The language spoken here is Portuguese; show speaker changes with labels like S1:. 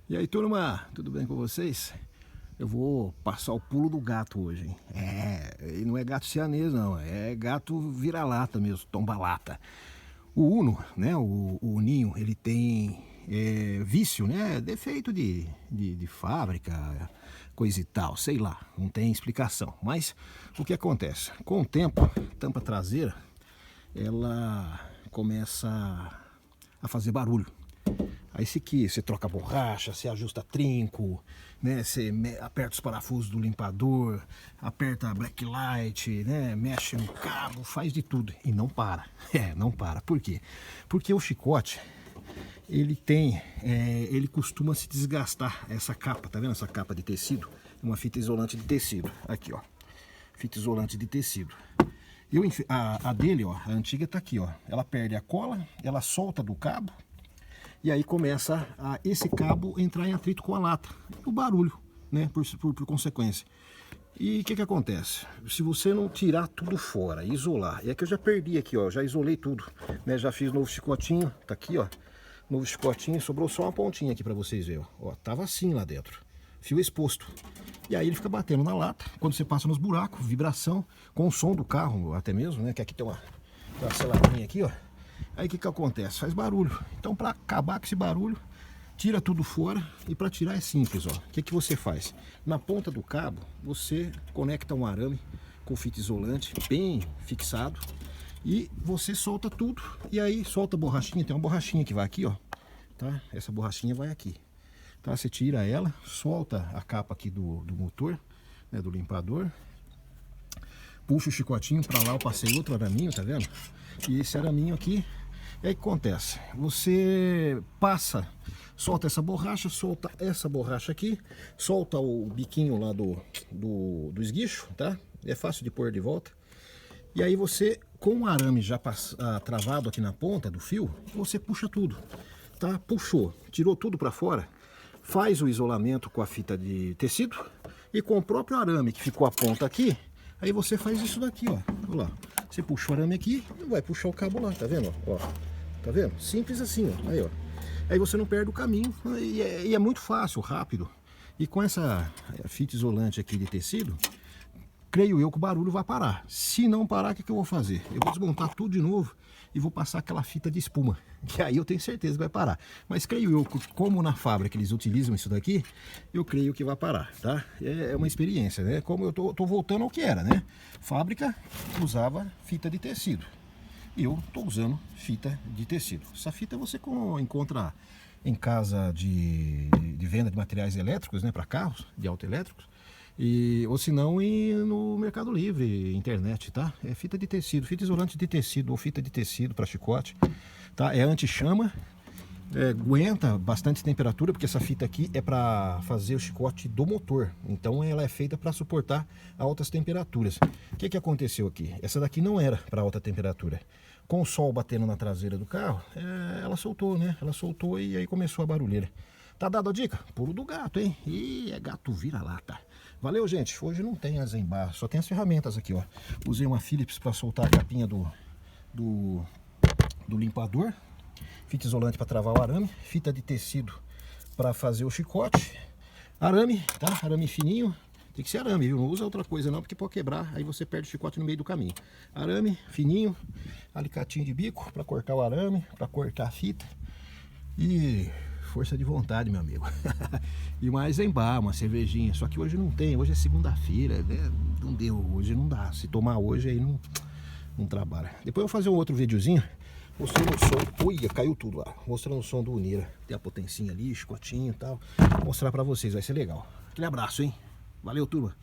S1: E aí, turma, tudo bem com vocês? Eu vou passar o pulo do gato hoje, hein? E não é gato siamês não, é gato vira-lata mesmo, tomba-lata. O Uno, né, o Uninho, ele tem vício, né, defeito de fábrica, coisa e tal, sei lá, não tem explicação. Mas o que acontece? Com o tempo, a tampa traseira, ela começa a fazer barulho. Aí você troca a borracha, você ajusta trinco, né? Você aperta os parafusos do limpador, aperta a blacklight, né? Mexe no cabo, faz de tudo e não para. Não para. Por quê? Porque o chicote, ele costuma se desgastar. Essa capa, tá vendo essa capa de tecido? É uma fita isolante de tecido. Aqui, ó. Fita isolante de tecido. A dele, ó, a antiga tá aqui, ó. Ela perde a cola, ela solta do cabo. E aí começa esse cabo entrar em atrito com a lata. O barulho, né? Por consequência. E o que acontece? Se você não tirar tudo fora, isolar. É que eu já perdi aqui, ó. Já isolei tudo. Né? Já fiz novo chicotinho. Tá aqui, ó. Novo chicotinho. Sobrou só uma pontinha aqui pra vocês verem. Ó, tava assim lá dentro. Fio exposto. E aí ele fica batendo na lata. Quando você passa nos buracos, vibração. Com o som do carro até mesmo, né? Que aqui tem uma seladinha aqui, ó. Aí o que acontece? Faz barulho. Então para acabar com esse barulho, tira tudo fora. E para tirar é simples, ó. O que você faz? Na ponta do cabo, você conecta um arame com fita isolante bem fixado. E você solta tudo. E aí solta a borrachinha. Tem uma borrachinha que vai aqui, ó. Tá? Essa borrachinha vai aqui. Tá? Você tira ela, solta a capa aqui do motor, né, do limpador. Puxa o chicotinho para lá, eu passei outro araminho, tá vendo? E esse araminho aqui, e aí o que acontece? Você passa, solta essa borracha aqui, solta o biquinho lá do esguicho, tá? É fácil de pôr de volta. E aí você, com o arame já travado aqui na ponta do fio, você puxa tudo, tá? Puxou, tirou tudo para fora, faz o isolamento com a fita de tecido e com o próprio arame que ficou a ponta aqui, aí você faz isso daqui, ó. Olha lá. Você puxa o arame aqui e vai puxar o cabo lá, tá vendo? Ó, tá vendo? Simples assim, ó. Aí, ó. Aí você não perde o caminho e é muito fácil, rápido. E com essa fita isolante aqui de tecido, creio eu que o barulho vai parar. Se não parar, o que eu vou fazer? Eu vou desmontar tudo de novo e vou passar aquela fita de espuma, que aí eu tenho certeza que vai parar. Mas creio eu que, como na fábrica eles utilizam isso daqui, eu creio que vai parar, tá? É uma experiência, né? Como eu tô voltando ao que era, né? Fábrica usava fita de tecido. E eu tô usando fita de tecido. Essa fita você encontra em casa de venda de materiais elétricos, né? Para carros, de autoelétricos. Ou se não, no Mercado Livre, internet, tá? É fita de tecido, fita isolante de tecido ou fita de tecido para chicote, tá? É anti-chama, aguenta bastante temperatura, porque essa fita aqui é para fazer o chicote do motor, então ela é feita para suportar altas temperaturas. O que aconteceu aqui? Essa daqui não era para alta temperatura. Com o sol batendo na traseira do carro, ela soltou, né? Ela soltou e aí começou a barulheira. Tá dado a dica? Pulo do gato, hein? E é gato vira-lata. Valeu, gente. Hoje não tem as embarras, só tem as ferramentas aqui, ó. Usei uma Phillips para soltar a capinha do limpador. Fita isolante para travar o arame. Fita de tecido para fazer o chicote. Arame, tá? Arame fininho. Tem que ser arame, viu? Não usa outra coisa não, porque pode quebrar, aí você perde o chicote no meio do caminho. Arame fininho, alicatinho de bico para cortar o arame, para cortar a fita. E força de vontade, meu amigo. E mais em bar, uma cervejinha. Só que hoje não tem, hoje é segunda-feira, né? Não deu, hoje não dá. Se tomar hoje aí não trabalha. Depois eu vou fazer um outro videozinho mostrando o som. Ui, caiu tudo lá. Mostrando o som do Unira. Tem a potencinha ali, chicotinho e tal. Vou mostrar pra vocês, vai ser legal. Aquele abraço, hein? Valeu, turma.